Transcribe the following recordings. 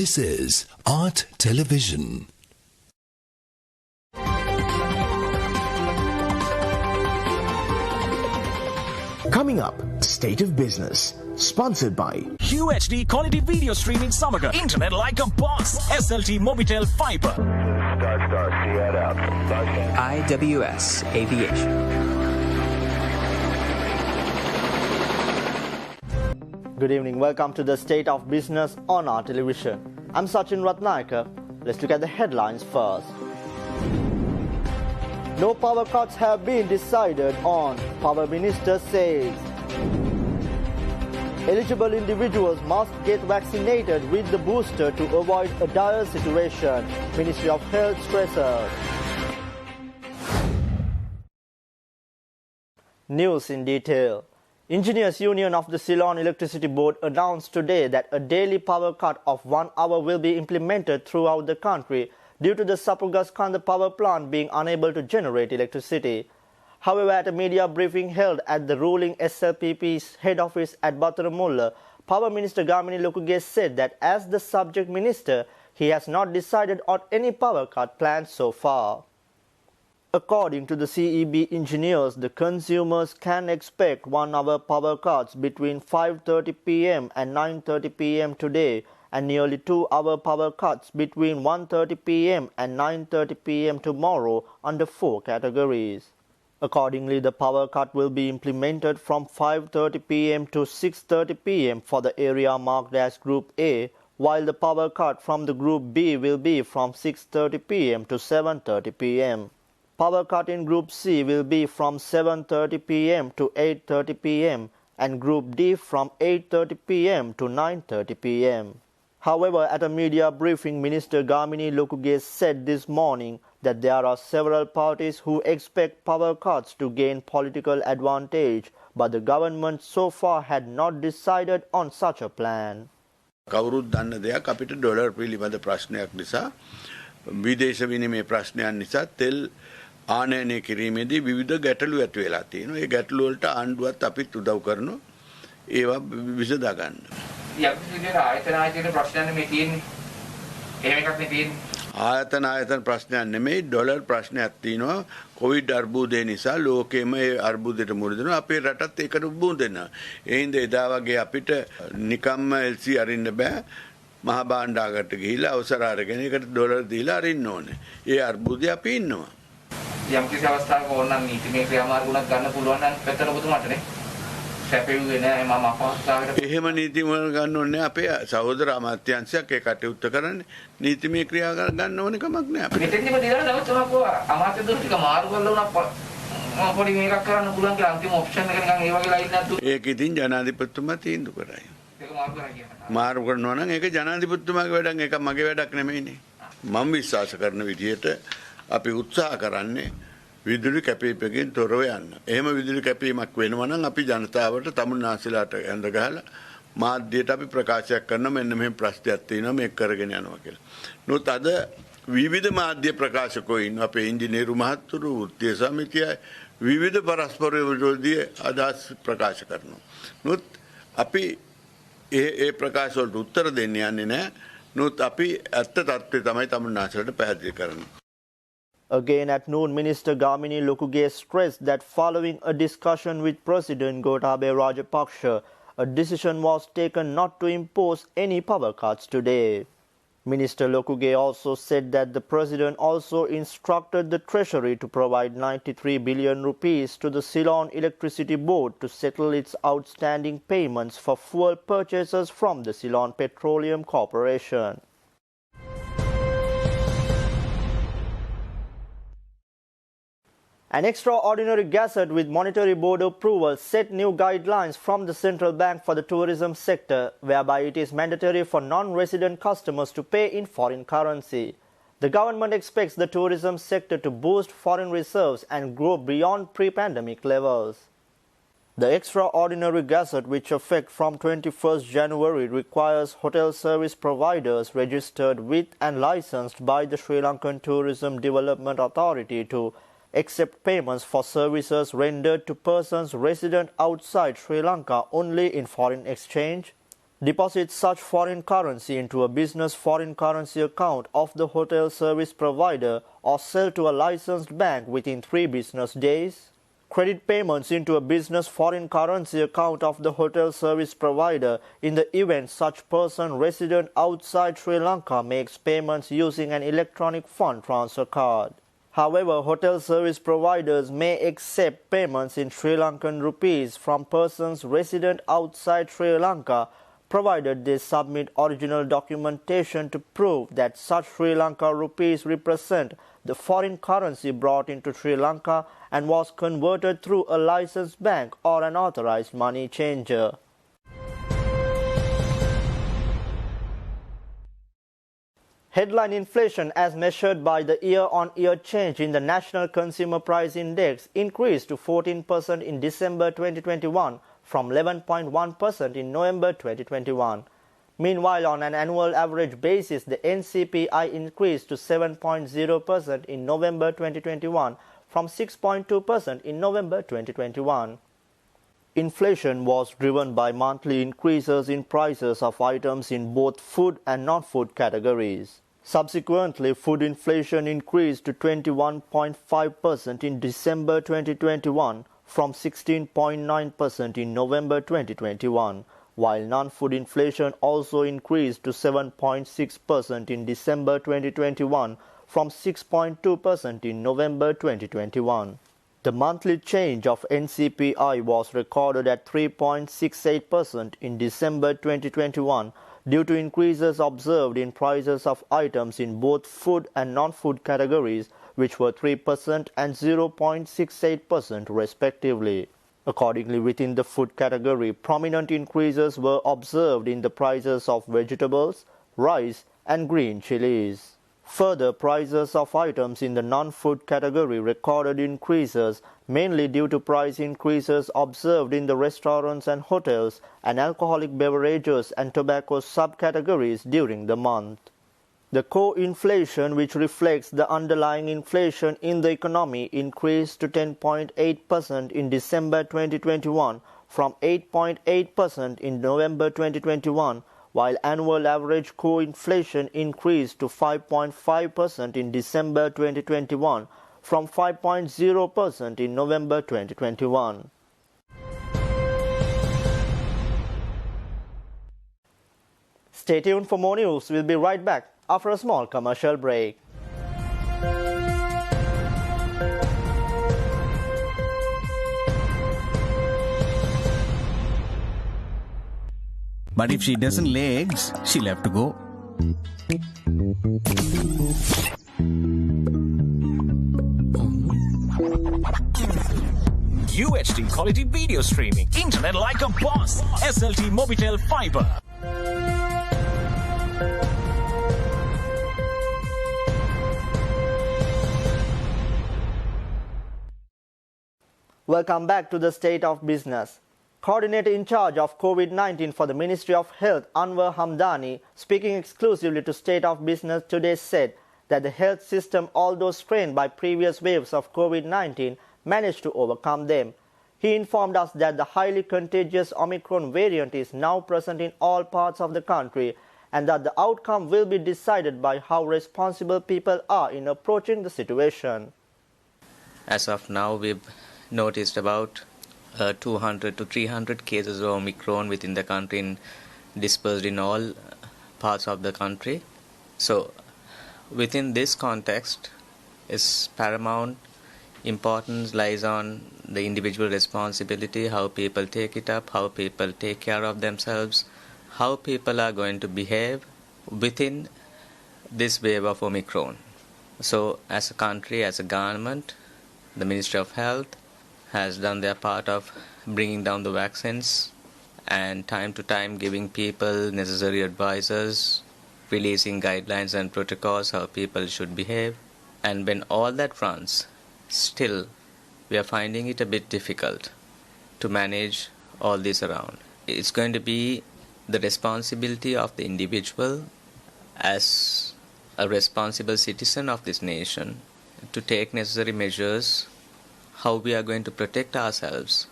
This is Art Television. Coming up, State of Business, sponsored by UHD quality video streaming Samaga. Internet like a boss. SLT Mobitel Fiber. IWS Aviation. Good evening. Welcome to the State of Business on our television. I'm Sachin Ratnayaka. Let's look at the headlines first. No power cuts have been decided on, Power Minister says. Eligible individuals must get vaccinated with the booster to avoid a dire situation, Ministry of Health stresses. News in detail. Engineers Union of the Ceylon Electricity Board announced today that a daily power cut of 1 hour will be implemented throughout the country due to the Sapugaskanda power plant being unable to generate electricity. However, at a media briefing held at the ruling SLPP's head office at Battaramulla, Power Minister Gamini Lokuge said that as the subject minister, he has not decided on any power cut plans so far. According to the CEB engineers, the consumers can expect 1 hour power cuts between 5:30 p.m. and 9:30 p.m. today, and nearly 2 hour power cuts between 1:30 p.m. and 9:30 p.m. tomorrow under 4 categories. Accordingly, the power cut will be implemented from 5:30 p.m. to 6:30 p.m. for the area marked as Group A, while the power cut from the Group B will be from 6:30 p.m. to 7:30 p.m. Power cut in Group C will be from 7:30 p.m. to 8:30 p.m. and Group D from 8:30 p.m. to 9:30 p.m. However, at a media briefing, Minister Gamini Lokuge said this morning that there are several parties who expect power cuts to gain political advantage, but the government so far had not decided on such a plan. කවුරුත් දන්න දෙයක් අපිට dollar පිළිබඳ ප්‍රශ්නයක් නිසා විදේශ විනිමය ප්‍රශ්නයන් නිසා තෙල් ආනයනය කිරීමේදී විවිධ ගැටලු ඇති වෙලා තියෙනවා. ඒ ගැටලු වලට ආණ්ඩුවත් අපිත් උදව් කරනවා. ඒවා විසඳා ගන්න. ආයතන ප්‍රශ්නයක් නෙමෙයි ඩොලර් ප්‍රශ්නයක් තියෙනවා. කොවිඩ් අර්බුදය නිසා ලෝකෙම ඒ අර්බුදයට මුහුණ දෙනවා. අපේ රටත් ඒකට මුහුණ දෙනවා. ඒ හින්දා එදා වගේ අපිට නිකම්ම LC අරින්න බෑ. මහා භාණ්ඩාගාරයට ගිහිල්ලා අවසර අරගෙන ඒකට ඩොලර් දීලා අරින්න ඕනේ. ඒ අර්බුදය අපි ඉන්නවා. යම් කිසි අවස්ථාවක ඕනනම් නීතිමය ක්‍රියාමාර්ගුණක් ගන්න පුළුවන් නම් පැත්තට ඔබතුමාටනේ සැපෙන්නේ නැහැ මම අපහසුතාවකට එහෙම නීතිමය ගන්න ඕනේ අපේ සහෝදර අමාත්‍යාංශයක් ඒ කටයුත්ත කරන්නේ නීතිමය ක්‍රියා ගන්න ඕනේ කමක් නැහැ අපිට මෙතෙන්දිම දිනන නමුත් තමකෝ අමාත්‍ය දුර ටික මාරු කරලා උනා පොඩි මේකක් කරන්න පුළුවන් කියලා අන්තිම ඔප්ෂන් එක නිකන් ඒ වගේ ලයින් නැද්ද ඒක ඉතින් ජනාධිපතිතුමා තීන්දුව කරයි ඒක මාරු කරා කියනවා මාරු කරනවා නම් ඒක ජනාධිපතිතුමාගේ වැඩක් ඒක මගේ වැඩක් නෙමෙයිනේ මම විශ්වාස කරන විදිහට අපි උත්සාහ කරන්නේ විදුලි කැපීමකින් තොරව යන්න. එහෙම විදුලි කැපීමක් වෙනවා නම් අපි ජනතාවට තමුන්නාන්සලාට ඇඳ ගහලා මාධ්‍යයට අපි ප්‍රකාශයක් කරනවා මෙන්න මෙහෙම ප්‍රශ්නයක් තියෙනවා මේක කරගෙන යනවා කියලා. නමුත් අද විවිධ මාධ්‍ය ප්‍රකාශකෝ ඉන්නවා අපේ ඉංජිනේරු මහත්තුරු වෘත්තීය සමිතිය විවිධ පරස්පර විරෝධී අදහස් ප්‍රකාශ කරනවා. නමුත් අපි ඒ ප්‍රකාශ වලට උත්තර දෙන්න යන්නේ නැහැ. නමුත් අපි ඇත්ත තත්ත්වය තමයි තමුන්නාන්සලාට පැහැදිලි කරන්නේ. Again at noon, Minister Gamini Lokuge stressed that following a discussion with President Gotabaya Rajapaksa, a decision was taken not to impose any power cuts today. Minister Lokuge also said that the President also instructed the Treasury to provide 93 billion rupees to the Ceylon Electricity Board to settle its outstanding payments for fuel purchases from the Ceylon Petroleum Corporation. An extraordinary gazette with monetary board approval set new guidelines from the central bank for the tourism sector, whereby it is mandatory for non-resident customers to pay in foreign currency. The government expects the tourism sector to boost foreign reserves and grow beyond pre-pandemic levels. The extraordinary gazette, which effect from 21st January, requires hotel service providers registered with and licensed by the Sri Lankan Tourism Development Authority to accept payments for services rendered to persons resident outside Sri Lanka only in foreign exchange. deposit such foreign currency into a business foreign currency account of the hotel service provider or sell to a licensed bank within 3 business days. Credit payments into a business foreign currency account of the hotel service provider in the event such person resident outside Sri Lanka makes payments using an electronic fund transfer card. However, hotel service providers may accept payments in Sri Lankan rupees from persons resident outside Sri Lanka, provided they submit original documentation to prove that such Sri Lanka rupees represent the foreign currency brought into Sri Lanka and was converted through a licensed bank or an authorized money changer. Headline inflation as measured by the year-on-year change in the National Consumer Price Index increased to 14% in December 2021 from 11.1% in November 2021. Meanwhile, on an annual average basis, the NCPI increased to 7.0% in November 2021 from 6.2% in November 2021. Inflation was driven by monthly increases in prices of items in both food and non-food categories. Subsequently, food inflation increased to 21.5% in December 2021 from 16.9% in November 2021, while non-food inflation also increased to 7.6% in December 2021 from 6.2% in November 2021. The monthly change of NCPI was recorded at 3.68% in December 2021 due to increases observed in prices of items in both food and non-food categories, which were 3% and 0.68% respectively. Accordingly, within the food category, prominent increases were observed in the prices of vegetables, rice, and green chilies. Further, prices of items in the non-food category recorded increases mainly due to price increases observed in the restaurants and hotels and alcoholic beverages and tobacco subcategories during the month. The core inflation, which reflects the underlying inflation in the economy, increased to 10.8% in December 2021 from 8.8% in November 2021, while annual average core inflation increased to 5.5% in December 2021 from 5.0% in November 2021. Stay tuned for more news. We'll be right back after a small commercial break. But if she doesn't lay eggs, she'll have to go. UHD quality video streaming. Internet like a boss. SLT Mobitel Fiber. Welcome back to the State of Business. Coordinator in charge of COVID-19 for the Ministry of Health, Anwar Hamdani, speaking exclusively to State of Business today, said that the health system, although strained by previous waves of COVID-19, managed to overcome them. He informed us that the highly contagious Omicron variant is now present in all parts of the country and that the outcome will be decided by how responsible people are in approaching the situation. As of now, we've noticed about 200 to 300 cases of Omicron within the country, dispersed in all parts of the country. So, within this context, is paramount importance lies on the individual responsibility, how people take it up, how people take care of themselves, how people are going to behave within this wave of Omicron. So, as a country, as a government, the Ministry of Health has done their part of bringing down the vaccines and time to time giving people necessary advices, releasing guidelines and protocols how people should behave. And when all that runs, still we are finding it a bit difficult to manage all this around. It's going to be the responsibility of the individual as a responsible citizen of this nation to take necessary measures how we are going to protect ourselves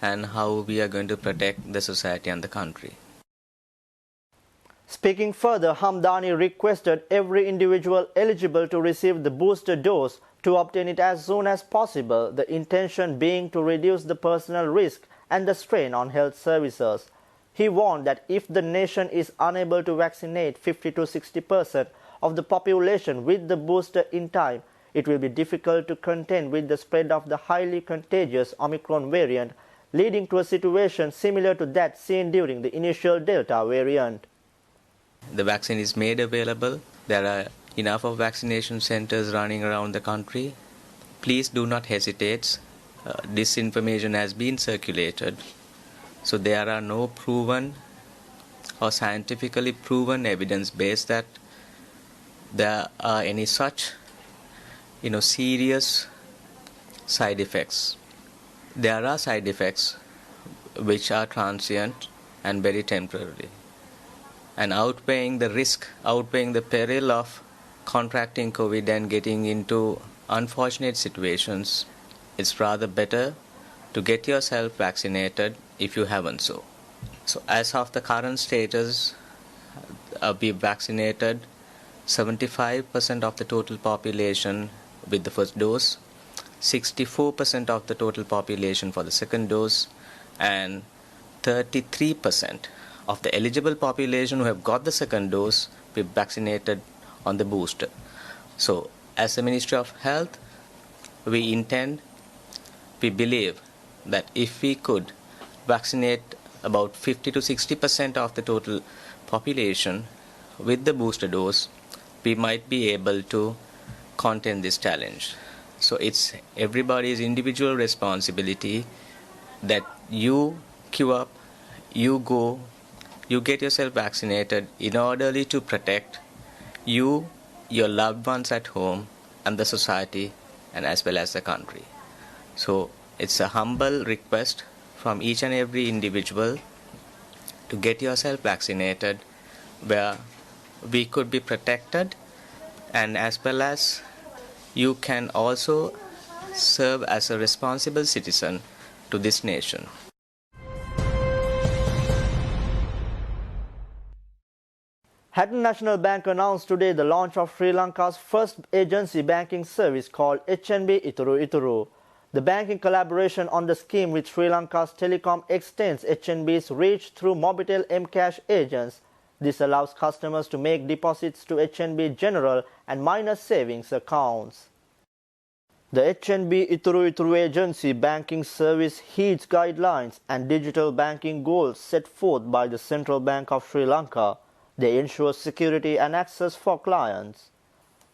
and how we are going to protect the society and the country. Speaking further, Hamdani requested every individual eligible to receive the booster dose to obtain it as soon as possible, the intention being to reduce the personal risk and the strain on health services. He warned that if the nation is unable to vaccinate 50 to 60% of the population with the booster in time, it will be difficult to contend with the spread of the highly contagious Omicron variant, leading to a situation similar to that seen during the initial Delta variant. The vaccine is made available. There are enough of vaccination centers running around the country. Please do not hesitate. Disinformation has been circulated. So there are no proven or scientifically proven evidence base that there are any such serious side effects. There are side effects which are transient and very temporary, and outweighing the risk, outweighing the peril of contracting COVID and getting into unfortunate situations, it's rather better to get yourself vaccinated if you haven't so. So as of the current status, we vaccinated 75% of the total population with the first dose, 64% of the total population for the second dose, and 33% of the eligible population who have got the second dose we vaccinated on the booster. So as the Ministry of Health, we believe that if we could vaccinate about 50 to 60% of the total population with the booster dose, we might be able to contain this challenge. So it's everybody's individual responsibility that you queue up, you go, you get yourself vaccinated in order to protect you, your loved ones at home, and the society, and as well as the country. So it's a humble request from each and every individual to get yourself vaccinated, where we could be protected, and as well as you can also serve as a responsible citizen to this nation. Hatton National Bank announced today the launch of Sri Lanka's first agency banking service called HNB Ituru Ituru. The bank, in collaboration on the scheme with Sri Lanka's Telecom, extends HNB's reach through Mobitel Mcash agents. This allows customers to make deposits to HNB general and minor savings accounts. The HNB Ituru Ituru agency banking service heeds guidelines and digital banking goals set forth by the Central Bank of Sri Lanka. They ensure security and access for clients.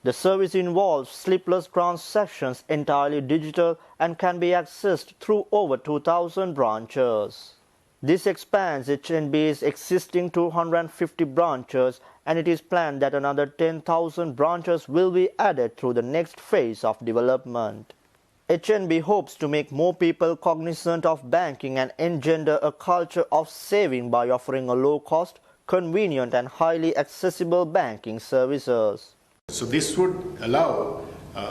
The service involves slipless transactions, entirely digital, and can be accessed through over 2,000 branches. This expands HNB's existing 250 branches, and it is planned that another 10,000 branches will be added through the next phase of development. HNB hopes to make more people cognizant of banking and engender a culture of saving by offering a low-cost, convenient and highly accessible banking services. So this would allow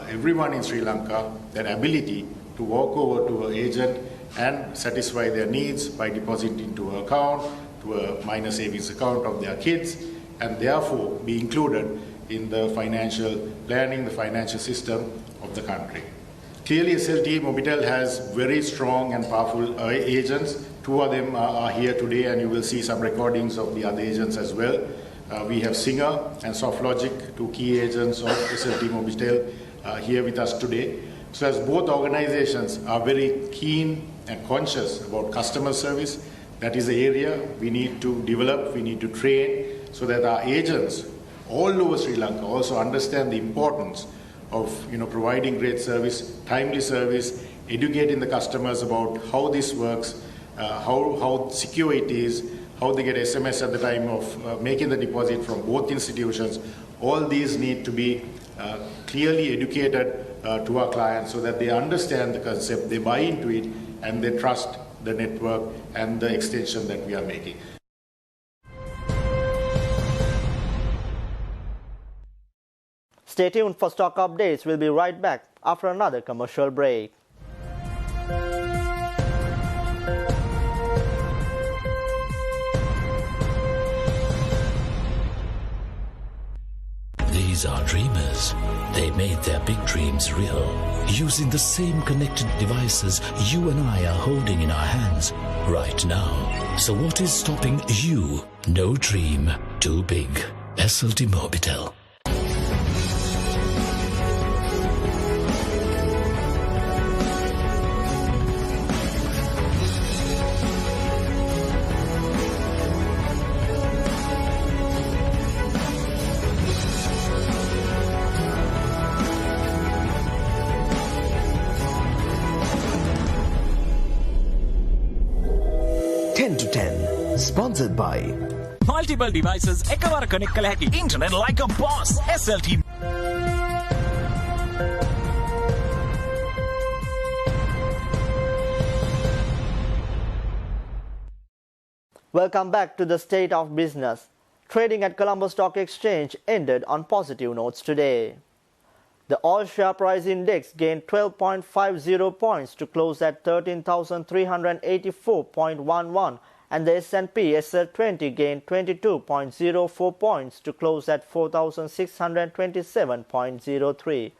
everyone in Sri Lanka that ability to walk over to an agent and satisfy their needs by depositing to an account, to a minor savings account of their kids, and therefore be included in the financial planning, the financial system of the country. Clearly, SLT Mobitel has very strong and powerful agents. Two of them are here today, and you will see some recordings of the other agents as well. We have Singer and SoftLogic, two key agents of SLT Mobitel, here with us today. So as both organizations are very keen and conscious about customer service, that is the area we need to develop, we need to train, so that our agents all over Sri Lanka also understand the importance of providing great service, timely service, educating the customers about how this works, how secure it is, how they get SMS at the time of making the deposit from both institutions. All these need to be clearly educated to our clients so that they understand the concept, they buy into it, and they trust the network and the extension that we are making. Stay tuned for stock updates. We'll be right back after another commercial break. dreamers. They made their big dreams real, using the same connected devices you and I are holding in our hands right now. So what is stopping you? No dream too big. SLT Mobitel. Sponsored by Multiple devices එකවර connect කළ හැකි internet like a boss. SLT. Welcome back to the State of Business. Trading at Colombo Stock Exchange ended on positive notes today. The all share price index gained 12.50 points to close at 13,384.11, and the S&P SL20 gained 22.04 points to close at 4,627.03.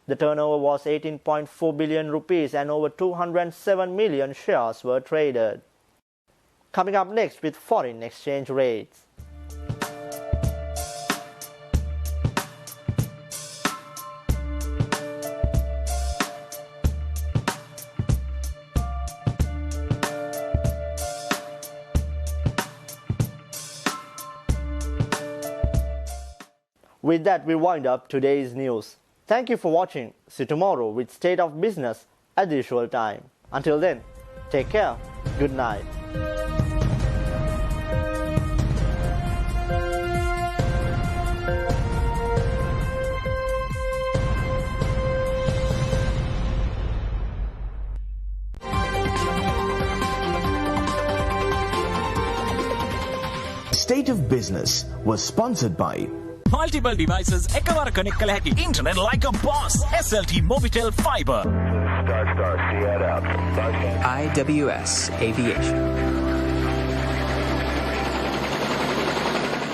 The turnover was 18.4 billion rupees and over 207 million shares were traded. Coming up next with foreign exchange rates. With that, we wind up today's news. Thank you for watching. See you tomorrow with State of Business at the usual time. Until then, take care. Good night. State of Business was sponsored by Multiple devices එකවර connect කළ හැකි internet like a boss. SLT Mobitel Fiber. IWS Aviation.